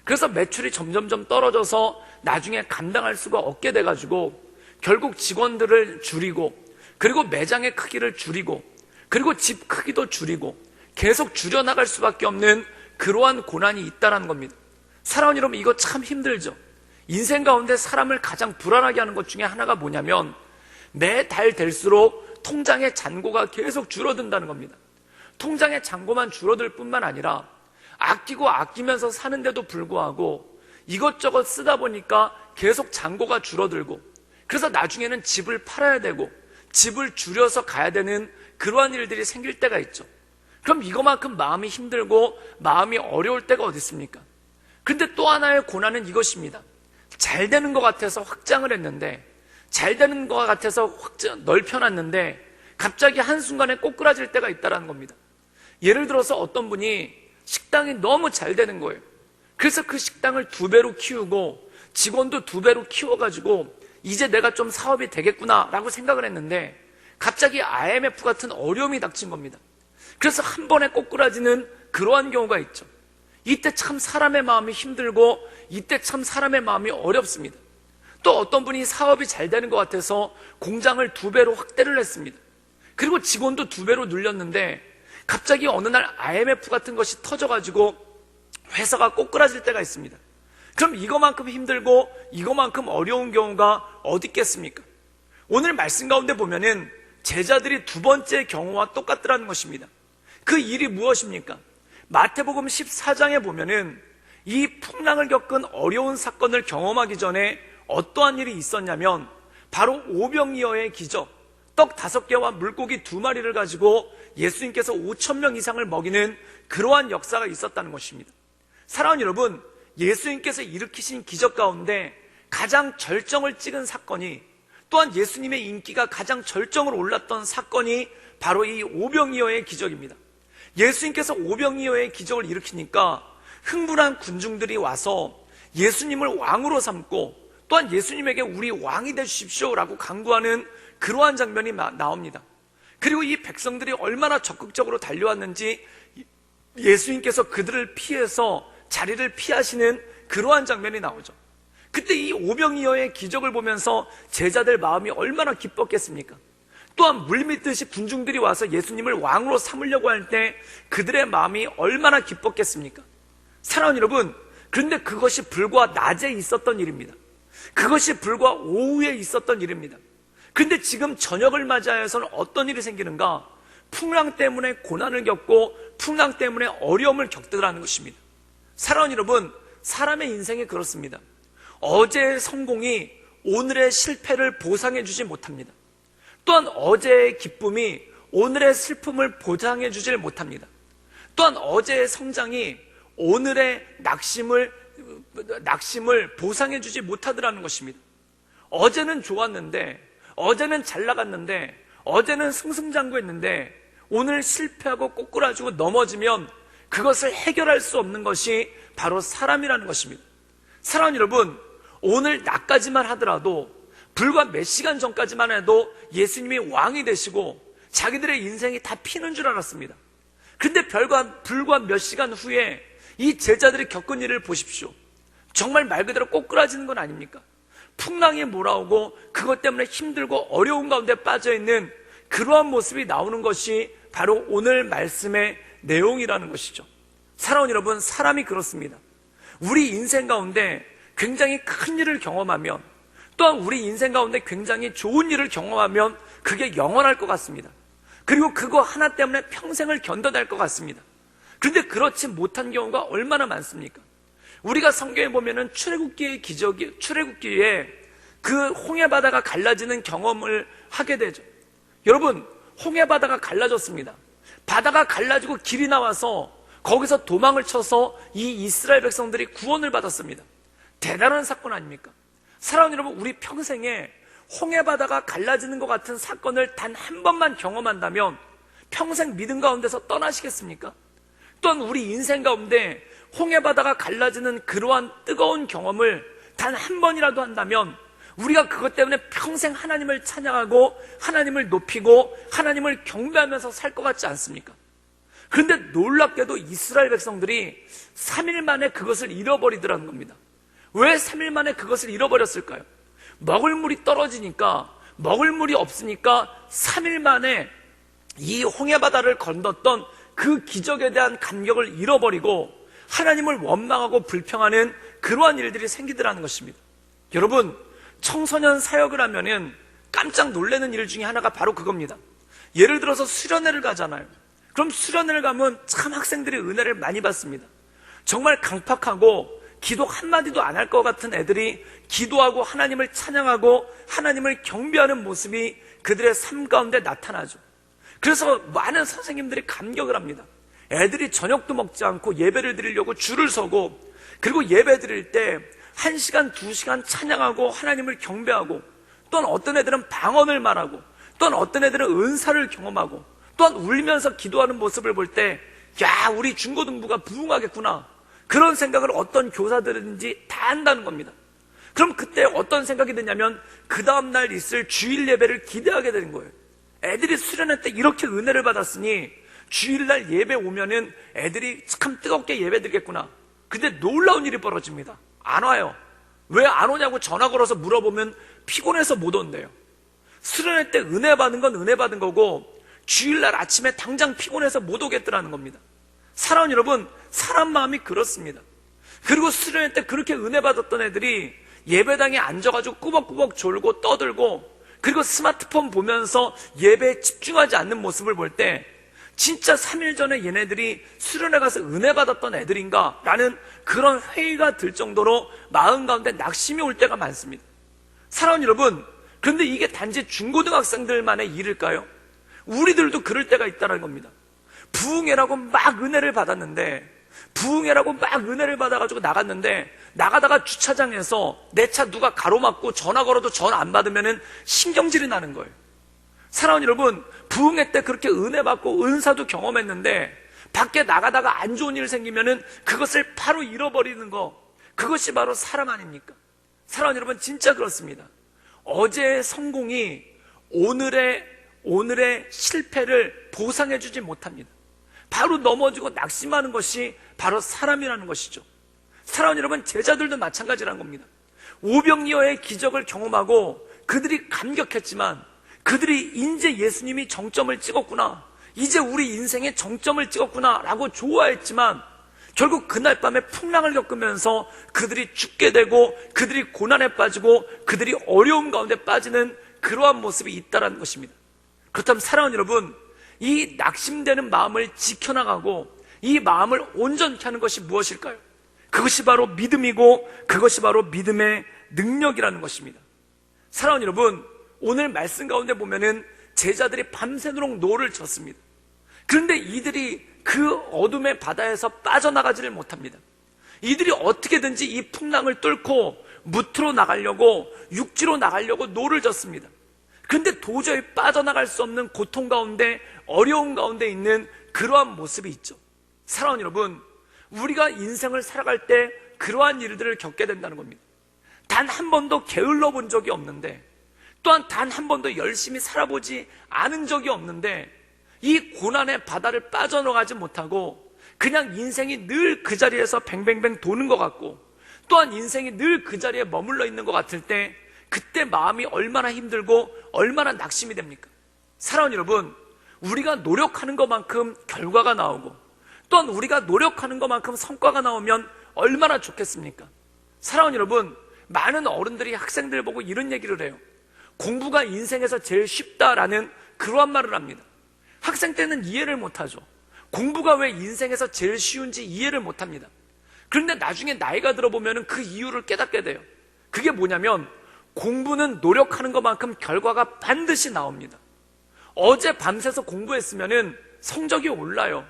그래서 매출이 점점점 떨어져서 나중에 감당할 수가 없게 돼가지고 결국 직원들을 줄이고, 그리고 매장의 크기를 줄이고, 그리고 집 크기도 줄이고 계속 줄여나갈 수밖에 없는 그러한 고난이 있다는 겁니다. 사랑하는 여러분, 이거 참 힘들죠. 인생 가운데 사람을 가장 불안하게 하는 것 중에 하나가 뭐냐면 매달 될수록 통장의 잔고가 계속 줄어든다는 겁니다. 통장의 잔고만 줄어들 뿐만 아니라 아끼고 아끼면서 사는데도 불구하고 이것저것 쓰다 보니까 계속 잔고가 줄어들고, 그래서 나중에는 집을 팔아야 되고 집을 줄여서 가야 되는 그러한 일들이 생길 때가 있죠. 그럼 이거만큼 마음이 힘들고 마음이 어려울 때가 어디 있습니까? 근데 또 하나의 고난은 이것입니다. 잘 되는 것 같아서 확장을 했는데, 잘 되는 것 같아서 넓혀놨는데 갑자기 한순간에 꼬꾸라질 때가 있다는 겁니다. 예를 들어서 어떤 분이 식당이 너무 잘 되는 거예요. 그래서 그 식당을 2배로 키우고 직원도 2배로 키워가지고 이제 내가 좀 사업이 되겠구나 라고 생각을 했는데 갑자기 IMF 같은 어려움이 닥친 겁니다. 그래서 한 번에 꼬꾸라지는 그러한 경우가 있죠. 이때 참 사람의 마음이 힘들고 이때 참 사람의 마음이 어렵습니다. 또 어떤 분이 사업이 잘 되는 것 같아서 공장을 2배로 확대를 했습니다. 그리고 직원도 2배로 늘렸는데 갑자기 어느 날 IMF 같은 것이 터져가지고 회사가 꼬꾸라질 때가 있습니다. 그럼 이거만큼 힘들고 이거만큼 어려운 경우가 어디 있겠습니까? 오늘 말씀 가운데 보면은 제자들이 두 번째 경우와 똑같더라는 것입니다. 그 일이 무엇입니까? 마태복음 14장에 보면은 이 풍랑을 겪은 어려운 사건을 경험하기 전에 어떠한 일이 있었냐면 바로 오병이어의 기적, 떡 5개와 물고기 2마리를 가지고 예수님께서 5,000명 이상을 먹이는 그러한 역사가 있었다는 것입니다. 사랑하는 여러분, 예수님께서 일으키신 기적 가운데 가장 절정을 찍은 사건이, 또한 예수님의 인기가 가장 절정으로 올랐던 사건이 바로 이 오병이어의 기적입니다. 예수님께서 오병이어의 기적을 일으키니까 흥분한 군중들이 와서 예수님을 왕으로 삼고 또한 예수님에게 우리 왕이 되십시오 라고 강구하는 그러한 장면이 나옵니다. 그리고 이 백성들이 얼마나 적극적으로 달려왔는지 예수님께서 그들을 피해서 자리를 피하시는 그러한 장면이 나오죠. 그때 이 오병이어의 기적을 보면서 제자들 마음이 얼마나 기뻤겠습니까? 또한 물밀듯이 군중들이 와서 예수님을 왕으로 삼으려고 할 때 그들의 마음이 얼마나 기뻤겠습니까? 사랑하는 여러분, 그런데 그것이 불과 낮에 있었던 일입니다. 그것이 불과 오후에 있었던 일입니다. 그런데 지금 저녁을 맞이하여서는 어떤 일이 생기는가? 풍랑 때문에 고난을 겪고 풍랑 때문에 어려움을 겪더라는 것입니다. 사랑하는 여러분, 사람의 인생이 그렇습니다. 어제의 성공이 오늘의 실패를 보상해 주지 못합니다. 또한 어제의 기쁨이 오늘의 슬픔을 보상해 주질 못합니다. 또한 어제의 성장이 오늘의 낙심을 보상해 주지 못하더라는 것입니다. 어제는 좋았는데, 어제는 잘 나갔는데, 어제는 승승장구했는데 오늘 실패하고 꼬꾸라지고 넘어지면 그것을 해결할 수 없는 것이 바로 사람이라는 것입니다. 사랑하는 여러분, 오늘 낮까지만 하더라도 불과 몇 시간 전까지만 해도 예수님이 왕이 되시고 자기들의 인생이 다 피는 줄 알았습니다. 그런데 불과 몇 시간 후에 이 제자들이 겪은 일을 보십시오. 정말 말 그대로 꼬꾸라지는 건 아닙니까? 풍랑이 몰아오고 그것 때문에 힘들고 어려운 가운데 빠져있는 그러한 모습이 나오는 것이 바로 오늘 말씀의 내용이라는 것이죠. 사랑하는 여러분, 사람이 그렇습니다. 우리 인생 가운데 굉장히 큰 일을 경험하면, 또한 우리 인생 가운데 굉장히 좋은 일을 경험하면 그게 영원할 것 같습니다. 그리고 그거 하나 때문에 평생을 견뎌낼 것 같습니다. 그런데 그렇지 못한 경우가 얼마나 많습니까? 우리가 성경에 보면은 출애굽기의 기적이, 출애굽기에 그 홍해바다가 갈라지는 경험을 하게 되죠. 여러분, 홍해바다가 갈라졌습니다. 바다가 갈라지고 길이 나와서 거기서 도망을 쳐서 이 이스라엘 백성들이 구원을 받았습니다. 대단한 사건 아닙니까? 사랑하는 여러분, 우리 평생에 홍해바다가 갈라지는 것 같은 사건을 단 한 번만 경험한다면 평생 믿음 가운데서 떠나시겠습니까? 또한 우리 인생 가운데 홍해바다가 갈라지는 그러한 뜨거운 경험을 단 한 번이라도 한다면 우리가 그것 때문에 평생 하나님을 찬양하고 하나님을 높이고 하나님을 경배하면서 살 것 같지 않습니까? 그런데 놀랍게도 이스라엘 백성들이 3일 만에 그것을 잃어버리더라는 겁니다. 왜 3일 만에 그것을 잃어버렸을까요? 먹을 물이 떨어지니까, 먹을 물이 없으니까 3일 만에 이 홍해바다를 건넜던 그 기적에 대한 감격을 잃어버리고 하나님을 원망하고 불평하는 그러한 일들이 생기더라는 것입니다. 여러분, 청소년 사역을 하면은 깜짝 놀라는 일 중에 하나가 바로 그겁니다. 예를 들어서 수련회를 가잖아요. 그럼 수련회를 가면 참 학생들이 은혜를 많이 받습니다. 정말 강팍하고 기도 한마디도 안 할 것 같은 애들이 기도하고 하나님을 찬양하고 하나님을 경배하는 모습이 그들의 삶 가운데 나타나죠. 그래서 많은 선생님들이 감격을 합니다. 애들이 저녁도 먹지 않고 예배를 드리려고 줄을 서고, 그리고 예배 드릴 때 1시간, 2시간 찬양하고 하나님을 경배하고, 또한 어떤 애들은 방언을 말하고, 또한 어떤 애들은 은사를 경험하고, 또한 울면서 기도하는 모습을 볼 때, 야, 우리 중고등부가 부흥하겠구나, 그런 생각을 어떤 교사들인지 다 한다는 겁니다. 그럼 그때 어떤 생각이 드냐면 그 다음날 있을 주일 예배를 기대하게 되는 거예요. 애들이 수련회 때 이렇게 은혜를 받았으니 주일날 예배 오면은 애들이 참 뜨겁게 예배 드리겠구나. 근데 놀라운 일이 벌어집니다. 안 와요. 왜 안 오냐고 전화 걸어서 물어보면 피곤해서 못 온대요. 수련회 때 은혜 받은 건 은혜 받은 거고 주일날 아침에 당장 피곤해서 못 오겠더라는 겁니다. 사랑하는 여러분, 사람 마음이 그렇습니다. 그리고 수련회 때 그렇게 은혜 받았던 애들이 예배당에 앉아가지고 꾸벅꾸벅 졸고 떠들고, 그리고 스마트폰 보면서 예배에 집중하지 않는 모습을 볼 때 진짜 3일 전에 얘네들이 수련회 가서 은혜 받았던 애들인가? 라는 그런 회의가 들 정도로 마음 가운데 낙심이 올 때가 많습니다. 사랑하는 여러분, 그런데 이게 단지 중고등학생들만의 일일까요? 우리들도 그럴 때가 있다는 겁니다. 부흥회라고 막 은혜를 받았는데, 부흥회라고 막 은혜를 받아가지고 나갔는데, 나가다가 주차장에서 내 차 누가 가로막고 전화 걸어도 전화 안 받으면 신경질이 나는 거예요. 사랑하는 여러분, 부흥회 때 그렇게 은혜 받고 은사도 경험했는데 밖에 나가다가 안 좋은 일 생기면은 그것을 바로 잃어버리는 거, 그것이 바로 사람 아닙니까? 사랑하는 여러분, 진짜 그렇습니다. 어제의 성공이 오늘의 실패를 보상해 주지 못합니다. 바로 넘어지고 낙심하는 것이 바로 사람이라는 것이죠. 사랑하는 여러분, 제자들도 마찬가지라는 겁니다. 오병이어의 기적을 경험하고 그들이 감격했지만, 그들이 이제 예수님이 정점을 찍었구나, 이제 우리 인생의 정점을 찍었구나 라고 좋아했지만, 결국 그날 밤에 풍랑을 겪으면서 그들이 죽게 되고 그들이 고난에 빠지고 그들이 어려움 가운데 빠지는 그러한 모습이 있다는 것입니다. 그렇다면 사랑하는 여러분, 이 낙심되는 마음을 지켜나가고 이 마음을 온전케 하는 것이 무엇일까요? 그것이 바로 믿음이고 그것이 바로 믿음의 능력이라는 것입니다. 사랑하는 여러분, 오늘 말씀 가운데 보면은 제자들이 밤새도록 노를 졌습니다. 그런데 이들이 그 어둠의 바다에서 빠져나가지를 못합니다. 이들이 어떻게든지 이 풍랑을 뚫고 무트로 나가려고, 육지로 나가려고 노를 졌습니다. 그런데 도저히 빠져나갈 수 없는 고통 가운데, 어려움 가운데 있는 그러한 모습이 있죠. 사랑하는 여러분, 우리가 인생을 살아갈 때 그러한 일들을 겪게 된다는 겁니다. 단 한 번도 게을러 본 적이 없는데, 또한 단 한 번도 열심히 살아보지 않은 적이 없는데, 이 고난의 바다를 빠져나가지 못하고 그냥 인생이 늘 그 자리에서 뱅뱅뱅 도는 것 같고, 또한 인생이 늘 그 자리에 머물러 있는 것 같을 때, 그때 마음이 얼마나 힘들고 얼마나 낙심이 됩니까? 사랑하는 여러분, 우리가 노력하는 것만큼 결과가 나오고, 또한 우리가 노력하는 것만큼 성과가 나오면 얼마나 좋겠습니까? 사랑하는 여러분, 많은 어른들이 학생들 보고 이런 얘기를 해요. 공부가 인생에서 제일 쉽다라는 그러한 말을 합니다. 학생 때는 이해를 못하죠. 공부가 왜 인생에서 제일 쉬운지 이해를 못합니다. 그런데 나중에 나이가 들어보면 그 이유를 깨닫게 돼요. 그게 뭐냐면, 공부는 노력하는 것만큼 결과가 반드시 나옵니다. 어제 밤새서 공부했으면 성적이 올라요.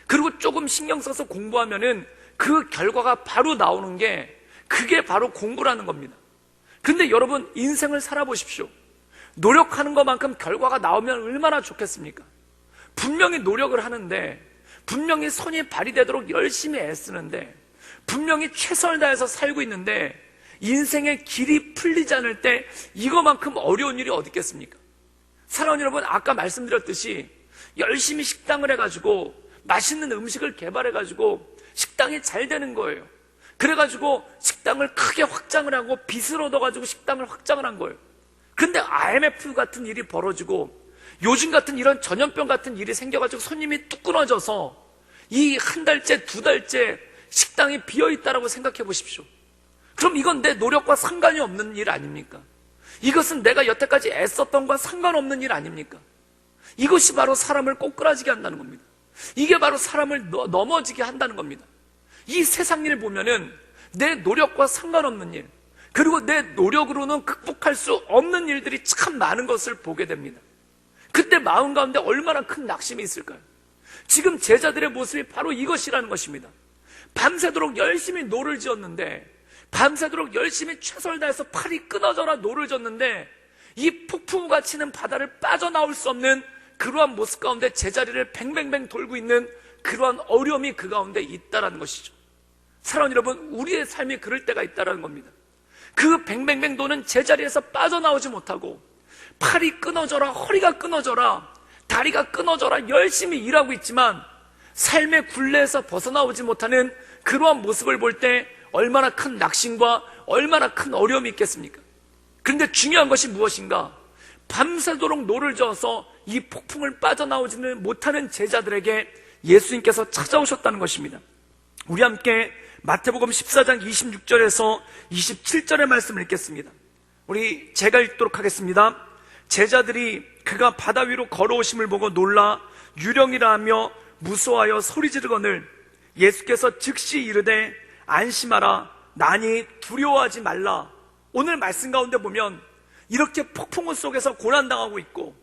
그리고 조금 신경 써서 공부하면 그 결과가 바로 나오는 게, 그게 바로 공부라는 겁니다. 근데 여러분, 인생을 살아보십시오. 노력하는 것만큼 결과가 나오면 얼마나 좋겠습니까? 분명히 노력을 하는데, 분명히 손이 발휘되도록 열심히 애쓰는데, 분명히 최선을 다해서 살고 있는데, 인생의 길이 풀리지 않을 때 이거만큼 어려운 일이 어디 있겠습니까? 사랑하는 여러분, 아까 말씀드렸듯이 열심히 식당을 해가지고 맛있는 음식을 개발해가지고 식당이 잘 되는 거예요. 그래가지고 식당을 크게 확장을 하고 빚을 얻어가지고 식당을 확장을 한 거예요. 그런데 IMF 같은 일이 벌어지고 요즘 같은 이런 전염병 같은 일이 생겨가지고 손님이 뚝 끊어져서 이 한 달째, 두 달째 식당이 비어있다라고 생각해 보십시오. 그럼 이건 내 노력과 상관이 없는 일 아닙니까? 이것은 내가 여태까지 애썼던 것과 상관없는 일 아닙니까? 이것이 바로 사람을 꼬꾸라지게 한다는 겁니다. 이게 바로 사람을 넘어지게 한다는 겁니다. 이 세상 일 보면은 내 노력과 상관없는 일, 그리고 내 노력으로는 극복할 수 없는 일들이 참 많은 것을 보게 됩니다. 그때 마음 가운데 얼마나 큰 낙심이 있을까요? 지금 제자들의 모습이 바로 이것이라는 것입니다. 밤새도록 열심히 노를 지었는데, 밤새도록 열심히 최선을 다해서 팔이 끊어져라 노를 졌는데, 이 폭풍우가 치는 바다를 빠져나올 수 없는 그러한 모습 가운데 제자리를 뱅뱅뱅 돌고 있는 그러한 어려움이 그 가운데 있다는 것이죠. 사랑하는 여러분, 우리의 삶이 그럴 때가 있다는 겁니다. 그 뱅뱅뱅 도는 제자리에서 빠져나오지 못하고, 팔이 끊어져라, 허리가 끊어져라, 다리가 끊어져라 열심히 일하고 있지만 삶의 굴레에서 벗어나오지 못하는 그러한 모습을 볼 때 얼마나 큰 낙심과 얼마나 큰 어려움이 있겠습니까? 그런데 중요한 것이 무엇인가? 밤새도록 노를 저어서 이 폭풍을 빠져나오지는 못하는 제자들에게 예수님께서 찾아오셨다는 것입니다. 우리 함께 마태복음 14장 26절에서 27절의 말씀을 읽겠습니다. 우리 제가 읽도록 하겠습니다. 제자들이 그가 바다 위로 걸어오심을 보고 놀라 유령이라 하며 무서워하여 소리 지르거늘 예수께서 즉시 이르되 안심하라 나니 두려워하지 말라. 오늘 말씀 가운데 보면 이렇게 폭풍우 속에서 고난당하고 있고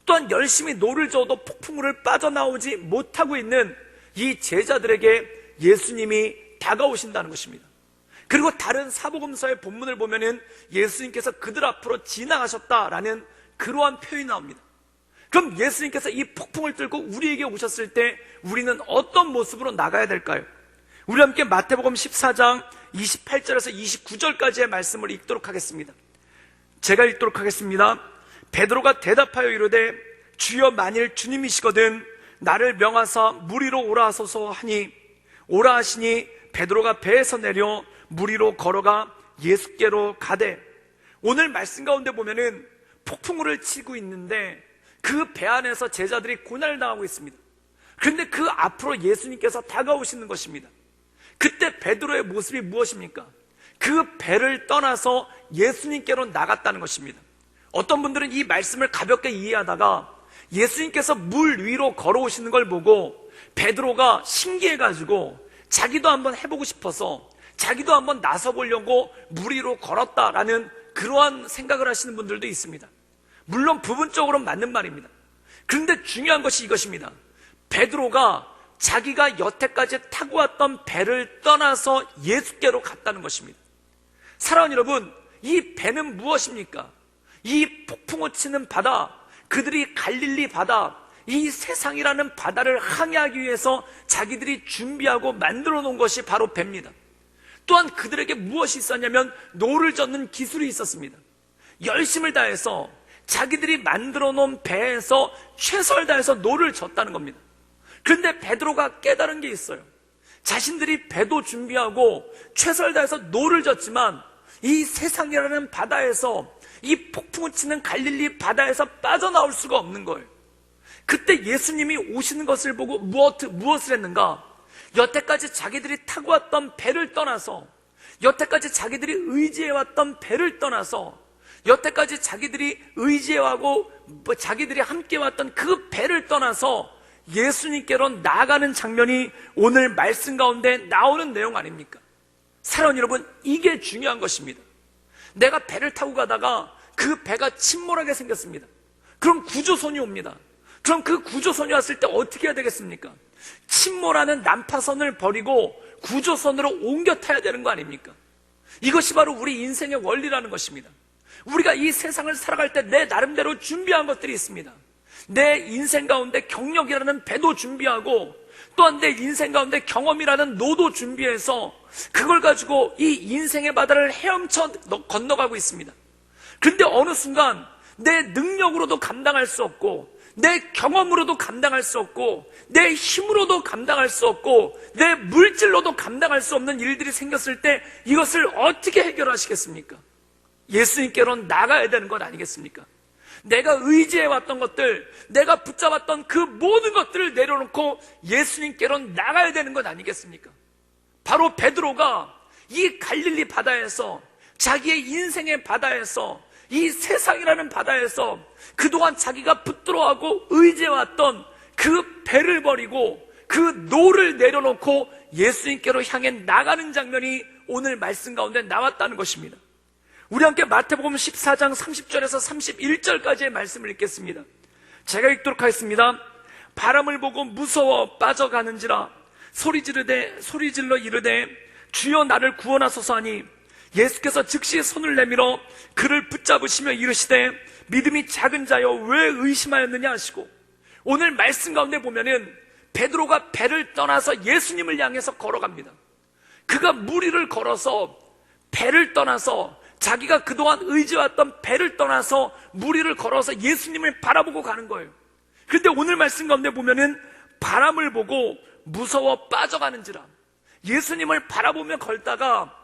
또한 열심히 노를 저어도 폭풍우를 빠져나오지 못하고 있는 이 제자들에게 예수님이 다가오신다는 것입니다. 그리고 다른 사복음서의 본문을 보면은 예수님께서 그들 앞으로 지나가셨다라는 그러한 표현이 나옵니다. 그럼 예수님께서 이 폭풍을 뚫고 우리에게 오셨을 때 우리는 어떤 모습으로 나가야 될까요? 우리 함께 마태복음 14장 28절에서 29절까지의 말씀을 읽도록 하겠습니다. 제가 읽도록 하겠습니다. 베드로가 대답하여 이르되 주여 만일 주님이시거든 나를 명하사 물 위로 오라 하소서 하니 오라 하시니 베드로가 배에서 내려 물 위로 걸어가 예수께로 가되. 오늘 말씀 가운데 보면은 폭풍우를 치고 있는데 그 배 안에서 제자들이 고난을 당하고 있습니다. 그런데 그 앞으로 예수님께서 다가오시는 것입니다. 그때 베드로의 모습이 무엇입니까? 그 배를 떠나서 예수님께로 나갔다는 것입니다. 어떤 분들은 이 말씀을 가볍게 이해하다가 예수님께서 물 위로 걸어오시는 걸 보고 베드로가 신기해가지고 자기도 한번 해보고 싶어서 자기도 한번 나서보려고 물 위로 걸었다라는 그러한 생각을 하시는 분들도 있습니다. 물론 부분적으로 맞는 말입니다. 그런데 중요한 것이 이것입니다. 베드로가 자기가 여태까지 타고 왔던 배를 떠나서 예수께로 갔다는 것입니다. 사랑하는 여러분, 이 배는 무엇입니까? 이 폭풍우 치는 바다, 그들이 갈릴리 바다, 이 세상이라는 바다를 항해하기 위해서 자기들이 준비하고 만들어 놓은 것이 바로 배입니다. 또한 그들에게 무엇이 있었냐면 노를 젓는 기술이 있었습니다. 열심을 다해서 자기들이 만들어 놓은 배에서 최선을 다해서 노를 젓다는 겁니다. 그런데 베드로가 깨달은 게 있어요. 자신들이 배도 준비하고 최선을 다해서 노를 졌지만 이 세상이라는 바다에서 이 폭풍을 치는 갈릴리 바다에서 빠져나올 수가 없는 거예요. 그때 예수님이 오시는 것을 보고 무엇을 했는가? 여태까지 자기들이 타고 왔던 배를 떠나서, 여태까지 자기들이 의지해왔던 배를 떠나서, 여태까지 자기들이 의지해하고 자기들이 함께 왔던 그 배를 떠나서 예수님께로 나아가는 장면이 오늘 말씀 가운데 나오는 내용 아닙니까? 사랑하는 여러분, 이게 중요한 것입니다. 내가 배를 타고 가다가 그 배가 침몰하게 생겼습니다. 그럼 구조선이 옵니다. 그럼 그 구조선이 왔을 때 어떻게 해야 되겠습니까? 침몰하는 난파선을 버리고 구조선으로 옮겨 타야 되는 거 아닙니까? 이것이 바로 우리 인생의 원리라는 것입니다. 우리가 이 세상을 살아갈 때 내 나름대로 준비한 것들이 있습니다. 내 인생 가운데 경력이라는 배도 준비하고 또한 내 인생 가운데 경험이라는 노도 준비해서 그걸 가지고 이 인생의 바다를 헤엄쳐 건너가고 있습니다. 그런데 어느 순간 내 능력으로도 감당할 수 없고 내 경험으로도 감당할 수 없고 내 힘으로도 감당할 수 없고 내 물질로도 감당할 수 없는 일들이 생겼을 때 이것을 어떻게 해결하시겠습니까? 예수님께로 나가야 되는 것 아니겠습니까? 내가 의지해왔던 것들, 내가 붙잡았던 그 모든 것들을 내려놓고 예수님께로 나가야 되는 것 아니겠습니까? 바로 베드로가 이 갈릴리 바다에서, 자기의 인생의 바다에서, 이 세상이라는 바다에서 그동안 자기가 붙들어하고 의지해왔던 그 배를 버리고 그 노를 내려놓고 예수님께로 향해 나가는 장면이 오늘 말씀 가운데 나왔다는 것입니다. 우리 함께 마태복음 14장 30절에서 31절까지의 말씀을 읽겠습니다. 제가 읽도록 하겠습니다. 바람을 보고 무서워 빠져가는지라 소리질러 이르되 주여 나를 구원하소서 하니 예수께서 즉시 손을 내밀어 그를 붙잡으시며 이르시되 믿음이 작은 자여 왜 의심하였느냐 하시고. 오늘 말씀 가운데 보면은 베드로가 배를 떠나서 예수님을 향해서 걸어갑니다. 그가 물 위를 걸어서 배를 떠나서 자기가 그동안 의지해왔던 배를 떠나서 물 위를 걸어서 예수님을 바라보고 가는 거예요. 그런데 오늘 말씀 가운데 보면은 바람을 보고 무서워 빠져가는지라. 예수님을 바라보며 걸다가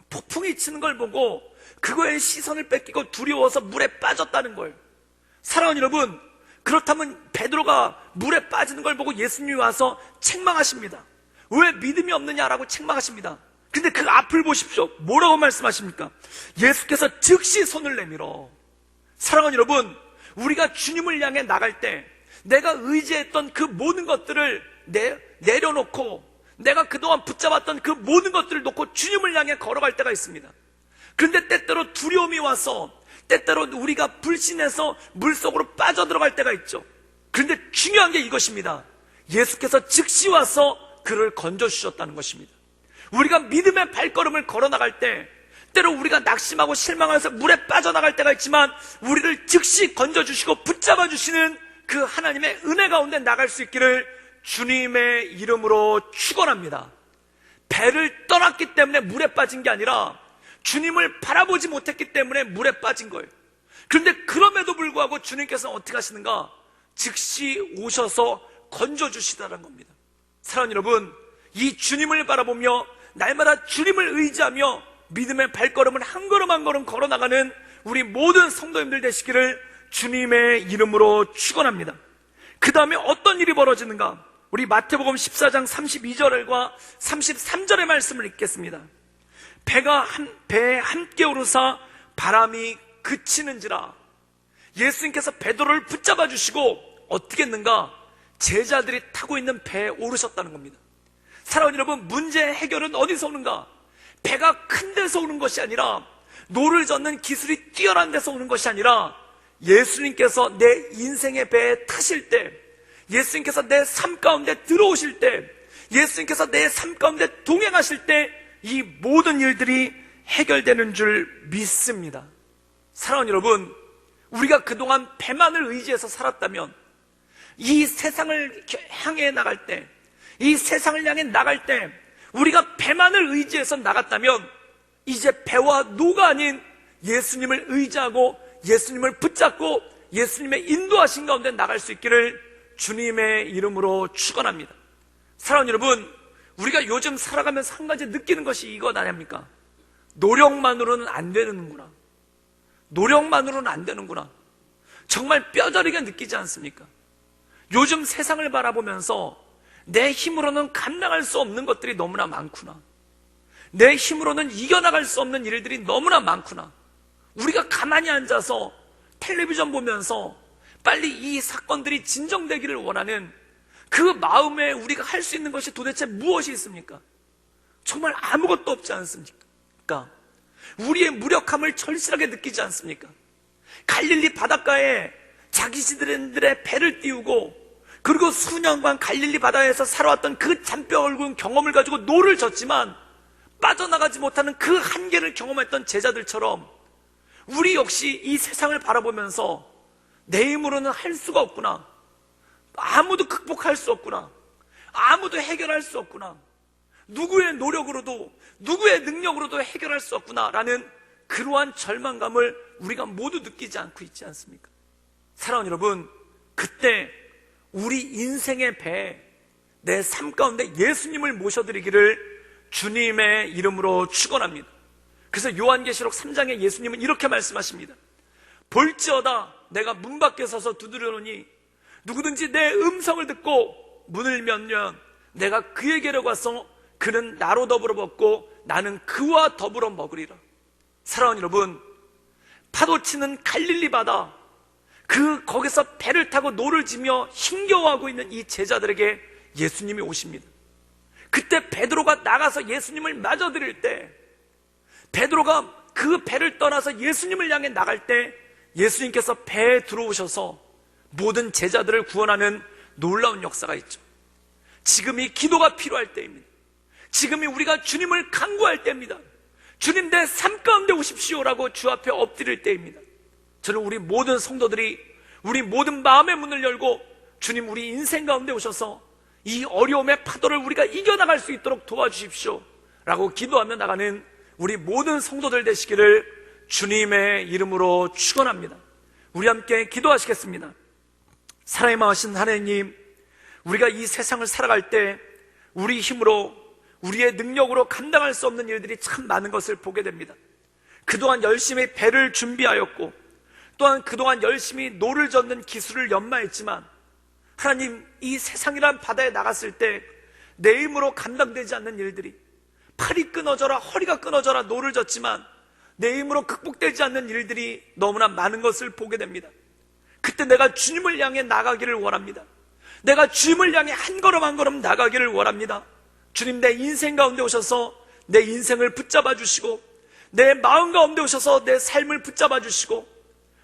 폭풍이 치는 걸 보고 그거에 시선을 뺏기고 두려워서 물에 빠졌다는 거예요. 사랑하는 여러분, 그렇다면 베드로가 물에 빠지는 걸 보고 예수님이 와서 책망하십니다. 왜 믿음이 없느냐라고 책망하십니다. 근데 그 앞을 보십시오. 뭐라고 말씀하십니까? 예수께서 즉시 손을 내밀어. 사랑하는 여러분, 우리가 주님을 향해 나갈 때 내가 의지했던 그 모든 것들을 내려놓고 내가 그동안 붙잡았던 그 모든 것들을 놓고 주님을 향해 걸어갈 때가 있습니다. 그런데 때때로 두려움이 와서 때때로 우리가 불신해서 물속으로 빠져들어갈 때가 있죠. 그런데 중요한 게 이것입니다. 예수께서 즉시 와서 그를 건져주셨다는 것입니다. 우리가 믿음의 발걸음을 걸어나갈 때 때로 우리가 낙심하고 실망해서 물에 빠져나갈 때가 있지만 우리를 즉시 건져주시고 붙잡아주시는 그 하나님의 은혜 가운데 나갈 수 있기를 주님의 이름으로 축원합니다. 배를 떠났기 때문에 물에 빠진 게 아니라 주님을 바라보지 못했기 때문에 물에 빠진 거예요. 그런데 그럼에도 불구하고 주님께서 어떻게 하시는가? 즉시 오셔서 건져주시다는 겁니다. 사랑하는 여러분, 이 주님을 바라보며 날마다 주님을 의지하며 믿음의 발걸음을 한 걸음 한 걸음 걸어나가는 우리 모든 성도님들 되시기를 주님의 이름으로 축원합니다. 그 다음에 어떤 일이 벌어지는가? 우리 마태복음 14장 32절과 33절의 말씀을 읽겠습니다. 배에 함께 오르사 바람이 그치는지라. 예수님께서 베드로를 붙잡아 주시고 어떻게 했는가? 제자들이 타고 있는 배에 오르셨다는 겁니다. 사랑하는 여러분, 문제의 해결은 어디서 오는가? 배가 큰 데서 오는 것이 아니라, 노를 젓는 기술이 뛰어난 데서 오는 것이 아니라, 예수님께서 내 인생의 배에 타실 때, 예수님께서 내 삶 가운데 들어오실 때, 예수님께서 내 삶 가운데 동행하실 때 이 모든 일들이 해결되는 줄 믿습니다. 사랑하는 여러분, 우리가 그동안 배만을 의지해서 살았다면 이 세상을 향해 나갈 때, 이 세상을 향해 나갈 때 우리가 배만을 의지해서 나갔다면 이제 배와 노가 아닌 예수님을 의지하고 예수님을 붙잡고 예수님의 인도하신 가운데 나갈 수 있기를 주님의 이름으로 축원합니다. 사랑하는 여러분, 우리가 요즘 살아가면서 한 가지 느끼는 것이 이것 아닙니까? 노력만으로는 안 되는구나. 노력만으로는 안 되는구나. 정말 뼈저리게 느끼지 않습니까? 요즘 세상을 바라보면서 내 힘으로는 감당할 수 없는 것들이 너무나 많구나. 내 힘으로는 이겨나갈 수 없는 일들이 너무나 많구나. 우리가 가만히 앉아서 텔레비전 보면서 빨리 이 사건들이 진정되기를 원하는 그 마음에 우리가 할 수 있는 것이 도대체 무엇이 있습니까? 정말 아무것도 없지 않습니까? 우리의 무력함을 절실하게 느끼지 않습니까? 갈릴리 바닷가에 자기들의 배를 띄우고 그리고 수년간 갈릴리 바다에서 살아왔던 그 잔뼈 굵은 경험을 가지고 노를 젓지만 빠져나가지 못하는 그 한계를 경험했던 제자들처럼 우리 역시 이 세상을 바라보면서 내 힘으로는 할 수가 없구나. 아무도 극복할 수 없구나. 아무도 해결할 수 없구나. 누구의 노력으로도 누구의 능력으로도 해결할 수 없구나 라는 그러한 절망감을 우리가 모두 느끼지 않고 있지 않습니까? 사랑하는 여러분, 그때 우리 인생의 배에 내 삶 가운데 예수님을 모셔드리기를 주님의 이름으로 축원합니다. 그래서 요한계시록 3장에 예수님은 이렇게 말씀하십니다. 볼지어다 내가 문 밖에 서서 두드려노니 누구든지 내 음성을 듣고 문을 열면 내가 그에게로 가서 그는 나로 더불어 먹고 나는 그와 더불어 먹으리라. 사랑하는 여러분, 파도치는 갈릴리 바다, 거기서 배를 타고 노를 지며 힘겨워하고 있는 이 제자들에게 예수님이 오십니다. 그때 베드로가 나가서 예수님을 맞아드릴 때, 베드로가 그 배를 떠나서 예수님을 향해 나갈 때 예수님께서 배에 들어오셔서 모든 제자들을 구원하는 놀라운 역사가 있죠. 지금이 기도가 필요할 때입니다. 지금이 우리가 주님을 간구할 때입니다. 주님, 내 삶 가운데 오십시오라고 주 앞에 엎드릴 때입니다. 저는 우리 모든 성도들이 우리 모든 마음의 문을 열고 주님, 우리 인생 가운데 오셔서 이 어려움의 파도를 우리가 이겨나갈 수 있도록 도와주십시오 라고 기도하며 나가는 우리 모든 성도들 되시기를 주님의 이름으로 축원합니다. 우리 함께 기도하시겠습니다. 사랑의 마으신 하나님, 우리가 이 세상을 살아갈 때 우리 힘으로 우리의 능력으로 감당할 수 없는 일들이 참 많은 것을 보게 됩니다. 그동안 열심히 배를 준비하였고 또한 그동안 열심히 노를 젓는 기술을 연마했지만 하나님, 이 세상이란 바다에 나갔을 때 내 힘으로 감당되지 않는 일들이, 팔이 끊어져라 허리가 끊어져라 노를 젓지만 내 힘으로 극복되지 않는 일들이 너무나 많은 것을 보게 됩니다. 그때 내가 주님을 향해 나가기를 원합니다. 내가 주님을 향해 한 걸음 한 걸음 나가기를 원합니다. 주님, 내 인생 가운데 오셔서 내 인생을 붙잡아 주시고, 내 마음 가운데 오셔서 내 삶을 붙잡아 주시고,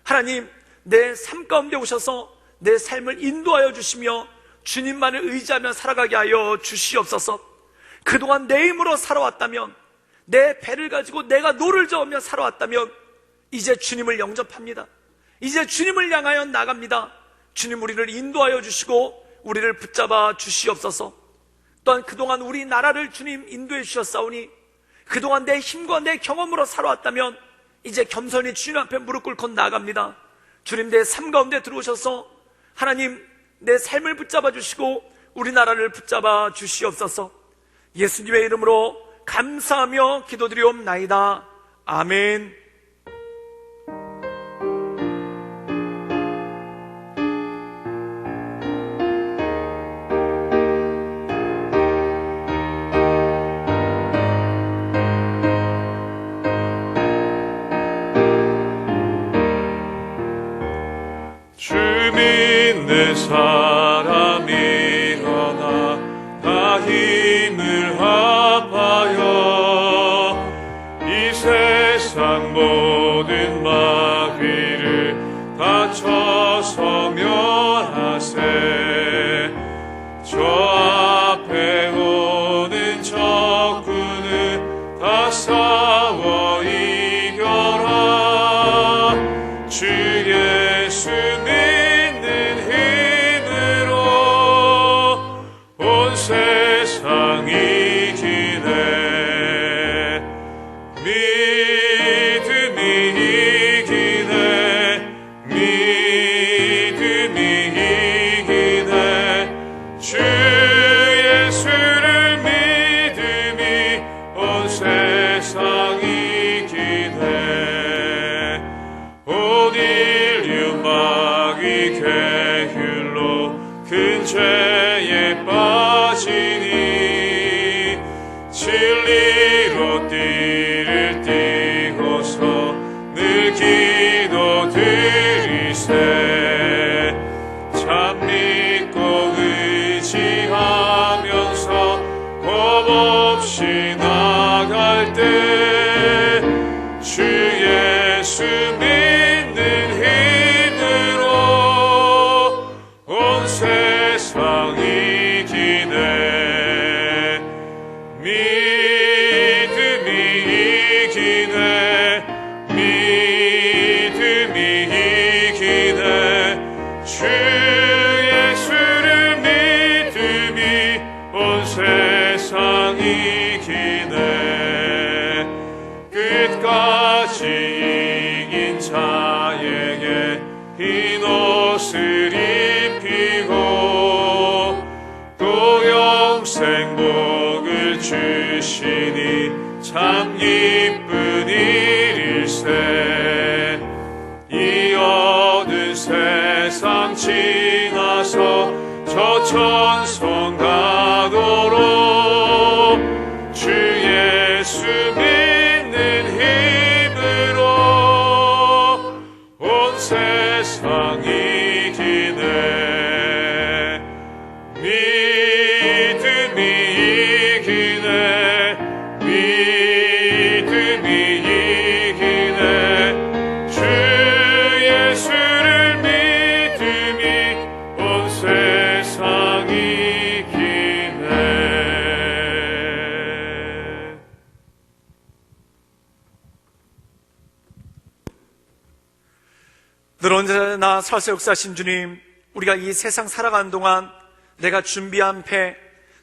하나님, 내 삶 가운데 오셔서 내 삶을 인도하여 주시며 주님만을 의지하며 살아가게 하여 주시옵소서. 그동안 내 힘으로 살아왔다면, 내 배를 가지고 내가 노를 저으며 살아왔다면 이제 주님을 영접합니다. 이제 주님을 향하여 나갑니다. 주님, 우리를 인도하여 주시고 우리를 붙잡아 주시옵소서. 또한 그동안 우리나라를 주님 인도해 주셨사오니, 그동안 내 힘과 내 경험으로 살아왔다면 이제 겸손히 주님 앞에 무릎 꿇고 나아갑니다. 주님, 내 삶 가운데 들어오셔서 하나님, 내 삶을 붙잡아 주시고 우리나라를 붙잡아 주시옵소서. 예수님의 이름으로 감사하며 기도드리옵나이다. 아멘. 주 믿는 사람 일어나 다 힘을 합하여 이 세상 모든 마귀를 다 쳐서며 하세. 저 앞에 오는 적군을 다 싸워 이겨라. 주 예수 믿는 힘으로 온 세상 이기네. 믿음이 이기네. 믿음이 이기네. 주 예수를 믿음이 온 세상 이기네. 온 인류 마귀 계율로 큰 죄에 빠지니 진리로 띠를 띠고서 늘 기도드리세. 참 믿고 의지하면서 겁없이 나갈 때 주 예수 믿는 힘으로 온 세상 이기네. 믿음이 이기네. 믿음이 이기네. 주 예수를 믿음이 온 세상 이기네. 끝까지 이긴 자에게 흰 옷을 입히고 또 영생 복을 주시니 참 기쁜 일일세. 이 어두운 세상 지나서 저 천성 가도록 주 예수 믿는 힘으로 온 세상 이기네. 믿음이 이기네. 믿음이 이기네. 주 예수를 믿음이 온 세상 이기네. 늘 언제나 살아서 역사하신 주님, 우리가 이 세상 살아가는 동안 내가 준비한 배,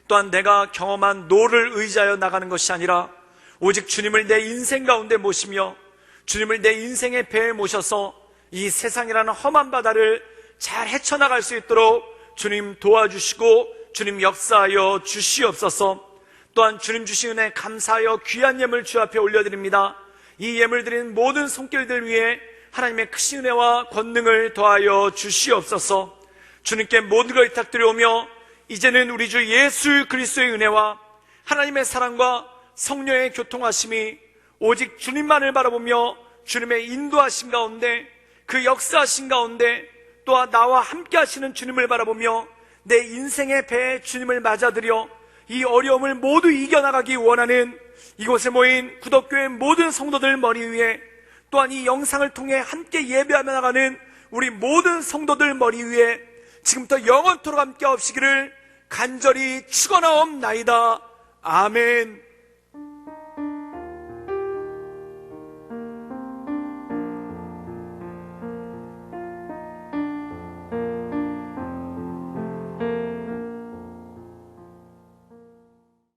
또한 내가 경험한 노를 의지하여 나가는 것이 아니라 오직 주님을 내 인생 가운데 모시며 주님을 내 인생의 배에 모셔서 이 세상이라는 험한 바다를 잘 헤쳐나갈 수 있도록 주님 도와주시고 주님 역사하여 주시옵소서. 또한 주님 주신 은혜 감사하여 귀한 예물 주 앞에 올려드립니다. 이 예물 드린 모든 손길들 위해 하나님의 크신 은혜와 권능을 더하여 주시옵소서. 주님께 모든 걸 부탁드려오며 이제는 우리 주 예수 그리스도의 은혜와 하나님의 사랑과 성령의 교통하심이 오직 주님만을 바라보며 주님의 인도하심 가운데, 그 역사하심 가운데, 또한 나와 함께 하시는 주님을 바라보며 내 인생의 배에 주님을 맞아들여 이 어려움을 모두 이겨나가기 원하는 이곳에 모인 구덕교회 모든 성도들 머리 위에, 또한 이 영상을 통해 함께 예배하며 나가는 우리 모든 성도들 머리 위에 지금부터 영원토록 함께 하시기를 간절히 축원하옵나이다. 아멘.